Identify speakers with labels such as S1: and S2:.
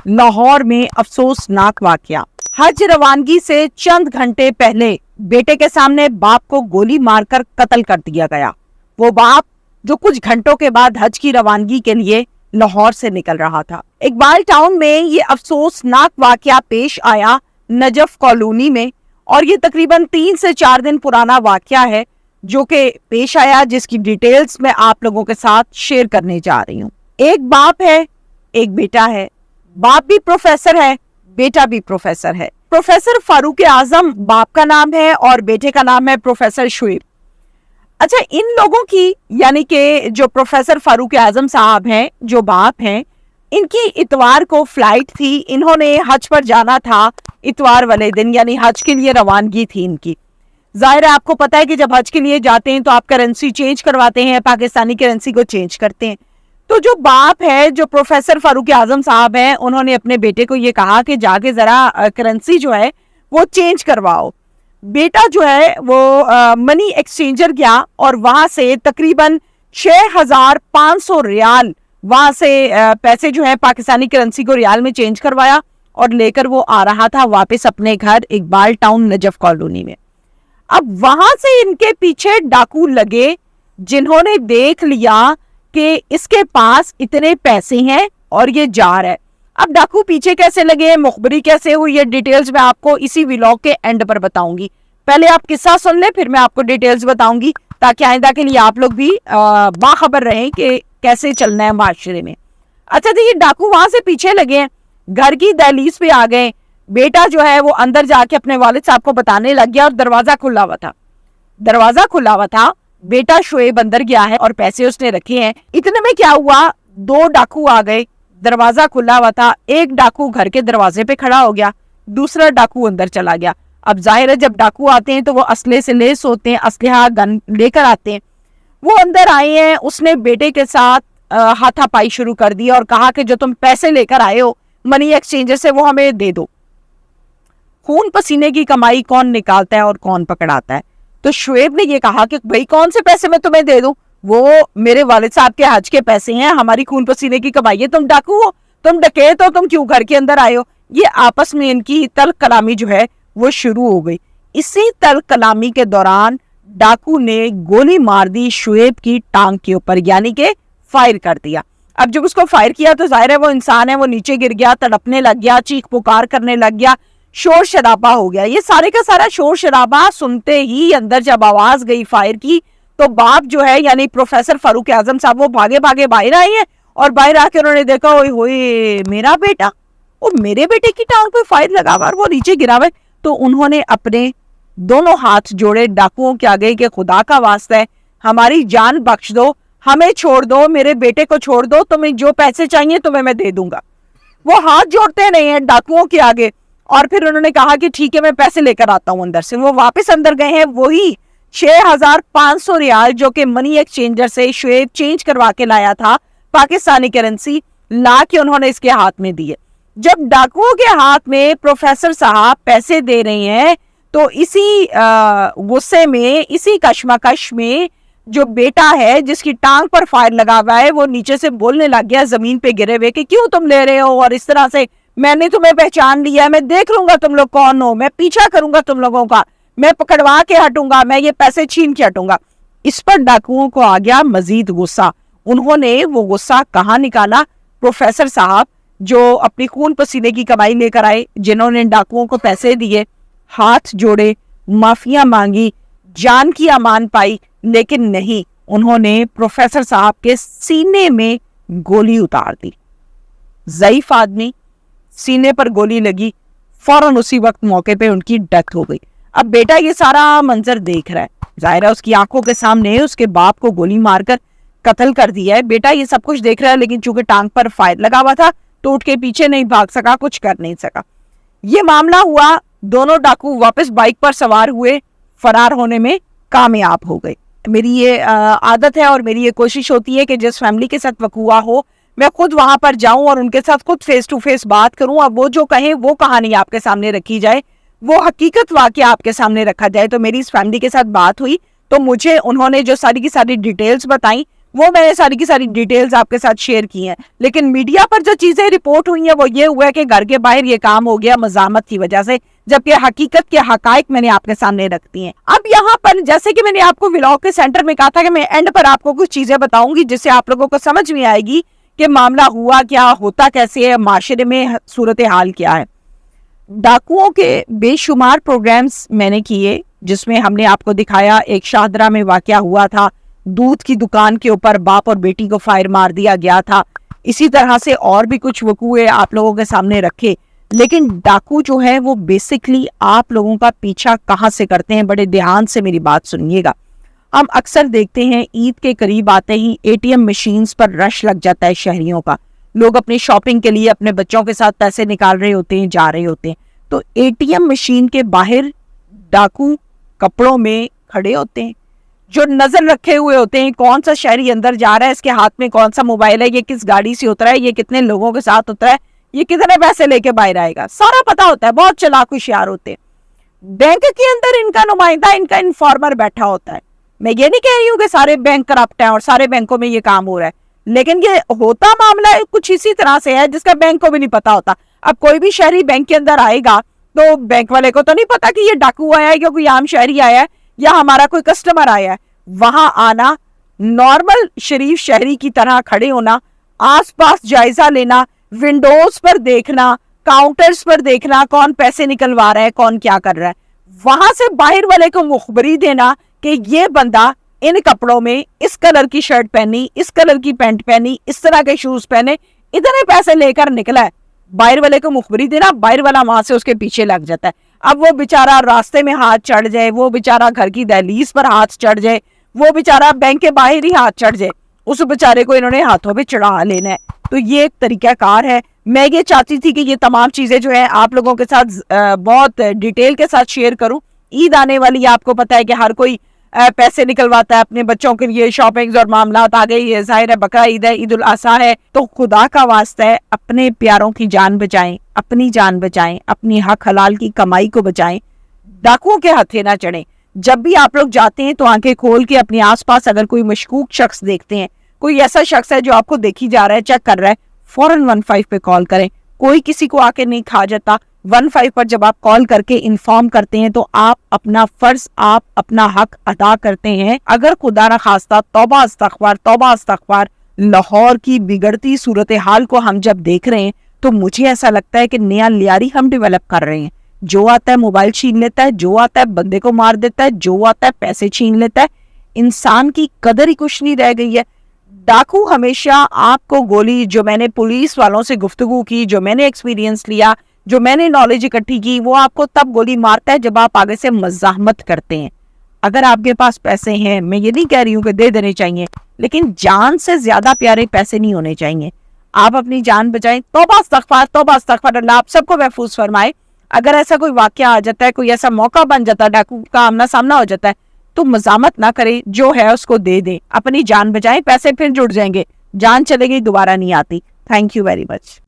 S1: लाहौर में अफसोसनाक वाकया। हज रवानगी से चंद घंटे पहले बेटे के सामने बाप को गोली मारकर कत्ल कर दिया गया। वो बाप जो कुछ घंटों के बाद हज की रवानगी के लिए लाहौर से निकल रहा था। इकबाल टाउन में ये अफसोसनाक वाकया पेश आया नजफ कॉलोनी में, और ये तकरीबन 3 से 4 दिन पुराना वाकया है जो कि पेश आया, जिसकी डिटेल्स मैं आप लोगों के साथ शेयर करने जा रही हूँ। एक बाप है, एक बेटा है। बाप भी प्रोफेसर है, बेटा भी प्रोफेसर है। प्रोफेसर फारूक आजम बाप का नाम है और बेटे का नाम है प्रोफेसर शुएब। अच्छा, इन लोगों की यानी कि जो प्रोफेसर फारूक आजम साहब हैं, जो बाप हैं, इनकी इतवार को फ्लाइट थी। इन्होंने हज पर जाना था इतवार वाले दिन, यानी हज के लिए रवानगी थी इनकी। जाहिर है आपको पता है कि जब हज के लिए जाते हैं तो आप करेंसी चेंज करवाते हैं, पाकिस्तानी करेंसी को चेंज करते हैं। तो जो बाप है, जो प्रोफेसर फारूक आजम साहब हैं, उन्होंने अपने बेटे को ये कहा कि जाके जरा करेंसी जो है वो चेंज करवाओ। बेटा जो है वो मनी एक्सचेंजर गया और वहां से तकरीबन 6500 रियाल वहां से पैसे जो है पाकिस्तानी करेंसी को रियाल में चेंज करवाया और लेकर वो आ रहा था वापस अपने घर इकबाल टाउन नजफ कॉलोनी में। अब वहां से इनके पीछे डाकू लगे, जिन्होंने देख लिया कि इसके पास इतने पैसे हैं और ये जा रहा है। अब डाकू पीछे कैसे लगे, मुखबरी कैसे हुई, ये डिटेल्स मैं आपको इसी व्लॉग के एंड पर बताऊंगी। पहले आप किस्सा सुन ले, फिर मैं आपको डिटेल्स बताऊंगी, ताकि आइंदा के लिए आप लोग भी बाखबर रहें कि कैसे चलना है माशरे में। अच्छा देखिए, डाकू वहां से पीछे लगे हैं, घर की दहलीज पे आ गए। बेटा जो है वो अंदर जाके अपने वालिद साहब को बताने लग गया और दरवाजा खुला हुआ था। बेटा शुएब अंदर गया है और पैसे उसने रखे हैं। इतने में क्या हुआ, 2 डाकू आ गए, दरवाजा खुला हुआ था। एक डाकू घर के दरवाजे पे खड़ा हो गया, दूसरा डाकू अंदर चला गया। अब जाहिर है जब डाकू आते हैं तो वो असले से लेस होते हैं, असलहा गन लेकर आते हैं। वो अंदर आए हैं, उसने बेटे के साथ हाथापाई शुरू कर दी और कहा कि जो तुम पैसे लेकर आए हो मनी एक्सचेंजर से वो हमें दे दो। खून पसीने की कमाई कौन निकालता है और कौन पकड़ाता है? तो शुएब ने ये कहा कि भाई कौन से पैसे मैं तुम्हें दे दूं, वो मेरे वालिद साहब के हज के पैसे हैं, हमारी खून पसीने की कमाई है। तुम डाकू हो, तुम डकैत हो, तुम क्यों घर के अंदर आए हो? ये आपस में इनकी तल्ख कलामी जो है वो शुरू हो गई। इसी तल्ख कलामी के दौरान डाकू ने गोली मार दी शुएब की टांग के ऊपर, यानी कि फायर कर दिया। अब जब उसको फायर किया तो जाहिर है वो इंसान है, वो नीचे गिर गया, तड़पने लग गया, चीख पुकार करने लग गया, शोर शराबा हो गया। ये सारे का सारा शोर शराबा सुनते ही अंदर जब आवाज गई फायर की, तो बाप जो है यानी प्रोफेसर फारूक आजम साहब वो भागे भागे बाहर आए हैं और बाहर आके उन्होंने देखा ओए होए मेरा बेटा, वो मेरे बेटे की टांग पे फायर लगा हुआ, वो नीचे गिरा हुआ है। तो उन्होंने अपने दोनों हाथ जोड़े डाकुओं के आगे कि खुदा का वास्ता है हमारी जान बख्श दो, हमें छोड़ दो, मेरे बेटे को छोड़ दो, तुम्हें जो पैसे चाहिए तुम्हें मैं दे दूंगा। वो हाथ जोड़ते नहीं है डाकुओं के आगे और फिर उन्होंने कहा कि ठीक है मैं पैसे लेकर आता हूं अंदर से। वो वापस अंदर गए हैं, वही 6500 रियाल जो कि मनी एक्सचेंजर से शुएब चेंज करवा के लाया था पाकिस्तानी करेंसी, ला के उन्होंने इसके हाथ में दिए। जब डाकुओं के हाथ में प्रोफेसर साहब पैसे दे रहे हैं तो इसी गुस्से में, इसी कश्मकश में जो बेटा है जिसकी टांग पर फायर लगा हुआ है वो नीचे से बोलने लग गया जमीन पे गिरे हुए कि क्यों तुम ले रहे हो, और इस तरह से मैंने तुम्हें पहचान लिया, मैं देख लूंगा तुम लोग कौन हो, मैं पीछा करूंगा तुम लोगों का, मैं पकड़वा के हटूंगा, मैं ये पैसे छीन के हटूंगा। इस पर डाकुओं को आ गया मजीद गुस्सा। उन्होंने वो गुस्सा कहाँ निकाला? प्रोफेसर साहब जो अपनी खून पसीने की कमाई लेकर आए, जिन्होंने डाकुओं को पैसे दिए, हाथ जोड़े, माफिया मांगी, जान की अमान पाई, लेकिन नहीं, उन्होंने प्रोफेसर साहब के सीने में गोली उतार दी। ज़ईफ आदमी, सीने पर गोली लगी, फौरन उसी वक्त मौके पे उनकी डेथ हो गई। अब बेटा ये सारा मंजर देख रहा है, जाहिर है उसकी आंखों के सामने उसके बाप को गोली मारकर कत्ल कर दिया है। बेटा ये सब कुछ देख रहा है, लेकिन चूंकि टांग पर फायर लगा हुआ था तो उठ के पीछे नहीं भाग सका, कुछ कर नहीं सका। ये मामला हुआ, दोनों डाकू वापस बाइक पर सवार हुए, फरार होने में कामयाब हो गए। मेरी ये आदत है और मेरी ये कोशिश होती है कि जिस फैमिली के साथ वकूआ हो मैं खुद वहां पर जाऊं और उनके साथ खुद फेस टू फेस बात करूं। अब वो जो कहें वो कहानी आपके सामने रखी जाए, वो हकीकत वाकया आपके सामने रखा जाए। तो मेरी इस फैमिली के साथ बात हुई तो मुझे उन्होंने जो सारी की सारी डिटेल्स बताई वो मैंने सारी की सारी डिटेल्स आपके साथ शेयर की हैं। लेकिन मीडिया पर जो चीजें रिपोर्ट हुई हैं वो ये हुआ है कि घर के बाहर ये काम हो गया मजामत की वजह से, जबकि हकीकत के हकाइक मैंने आपके सामने रख दी हैं। अब यहाँ पर जैसे कि मैंने आपको व्लॉग के सेंटर में कहा था कि मैं एंड पर आपको कुछ चीजें बताऊंगी जिससे आप लोगों को समझ में आएगी कि मामला हुआ क्या, होता कैसे है, माशरे में सूरत हाल क्या है। डाकुओं के बेशुमार प्रोग्राम्स मैंने किए जिसमें हमने आपको दिखाया, एक शाहदरा में वाकया हुआ था, दूध की दुकान के ऊपर बाप और बेटी को फायर मार दिया गया था। इसी तरह से और भी कुछ वकूए आप लोगों के सामने रखे। लेकिन डाकू जो है वो बेसिकली आप लोगों का पीछा कहाँ से करते हैं, बड़े ध्यान से मेरी बात सुनिएगा। हम अक्सर देखते हैं ईद के करीब आते ही एटीएम मशीन्स पर रश लग जाता है शहरियों का। लोग अपनी शॉपिंग के लिए अपने बच्चों के साथ पैसे निकाल रहे होते हैं, जा रहे होते हैं, तो एटीएम मशीन के बाहर डाकू कपड़ों में खड़े होते हैं जो नजर रखे हुए होते हैं कौन सा शहरी अंदर जा रहा है, इसके हाथ में कौन सा मोबाइल है, ये किस गाड़ी से उतरा है, ये कितने लोगों के साथ उतरा है, ये कितने पैसे लेके बाहर आएगा, सारा पता होता है। बहुत चालाक होशियार होते हैं। बैंक के अंदर इनका नुमाइंदा, इनका इन्फॉर्मर बैठा होता है। मैं ये नहीं कह रही हूँ कि सारे बैंक करप्ट हैं और सारे बैंकों में ये काम हो रहा है, लेकिन ये होता मामला कुछ इसी तरह से है जिसका बैंक को भी नहीं पता होता। अब कोई भी शहरी बैंक के अंदर आएगा तो बैंक वाले को तो नहीं पता कि ये डाकू आया है या कोई आम शहरी आया है या हमारा कोई कस्टमर आया है। वहां आना, नॉर्मल शरीफ शहरी की तरह खड़े होना, आसपास जायजा लेना, विंडोज पर देखना, काउंटर्स पर देखना कौन पैसे निकलवा रहा है, कौन क्या कर रहा है, वहां से बाहर वाले को मुखबरी देना कि ये बंदा इन कपड़ों में इस कलर की शर्ट पहनी, इस कलर की पैंट पहनी, इस तरह के शूज पहने, इतने पैसे लेकर निकला है। बाहर वाले को मुखबरी देना, बाहर वाला वहां से उसके पीछे लग जाता है। अब वो बेचारा रास्ते में हाथ चढ़ जाए, वो बेचारा घर की दहलीज पर हाथ चढ़ जाए, वो बेचारा बैंक के बाहर ही हाथ चढ़ जाए, उस बेचारे को इन्होंने हाथों पे चढ़ा लेना है। तो ये एक तरीकाकार है। मैं ये चाहती थी कि ये तमाम चीजें जो है आप लोगों के साथ बहुत डिटेल के साथ शेयर करूं। ईद आने वाली, आपको पता है कि हर कोई पैसे निकलवाता है अपने बच्चों के लिए, शॉपिंग और मामला आ गई है, जाहिर है बकरा ईद है, ईद उल अज़हा है, तो खुदा का वास्ता है अपने प्यारों की जान बचाएं, अपनी जान बचाएं, अपनी हक हलाल की कमाई को बचाएं, डाकुओं के हथे ना चढ़ें। जब भी आप लोग जाते हैं तो आंखें खोल के अपने आसपास अगर कोई मशकूक शख्स देखते हैं, कोई ऐसा शख्स है जो आपको देखी जा रहा है, चेक कर रहा है, फौरन 15 पे कॉल करें। कोई किसी को आके नहीं खा जाता। 15 पर जब आप कॉल करके इन्फॉर्म करते हैं तो आप अपना फर्ज, आप अपना हक अदा करते हैं। अगर खुदा न खास्ता तौबा इस्तग़फ़ार, लाहौर की बिगड़ती सूरत हाल को हम जब देख रहे हैं तो मुझे ऐसा लगता है कि नया लियारी हम डेवलप कर रहे हैं। जो आता है मोबाइल छीन लेता है, जो आता है बंदे को मार देता है, जो आता है पैसे छीन लेता है। इंसान की कदर ही कुछ नहीं रह गई है। डाकू हमेशा आपको गोली, जो मैंने पुलिस वालों से गुफ्तगू की, जो मैंने एक्सपीरियंस लिया, जो मैंने नॉलेज इकट्ठी की, वो आपको तब गोली मारता है जब आप आगे से मज़ाहमत करते हैं। अगर आपके पास पैसे हैं, मैं ये नहीं कह रही हूँ कि दे देने चाहिए, लेकिन जान से ज्यादा प्यारे पैसे नहीं होने चाहिए। आप अपनी जान बचाएं। तौबा इस्तग़फ़ार, अल्लाह आप सबको महफूज फरमाए। अगर ऐसा कोई वाकया आ जाता है, कोई ऐसा मौका बन जाता है, डाकू का आमना सामना हो जाता है, तो मज़ामत ना करें, जो है उसको दे दें, अपनी जान बचाएं। पैसे फिर जुड़ जाएंगे, जान चलेगी दोबारा नहीं आती। Thank you very much.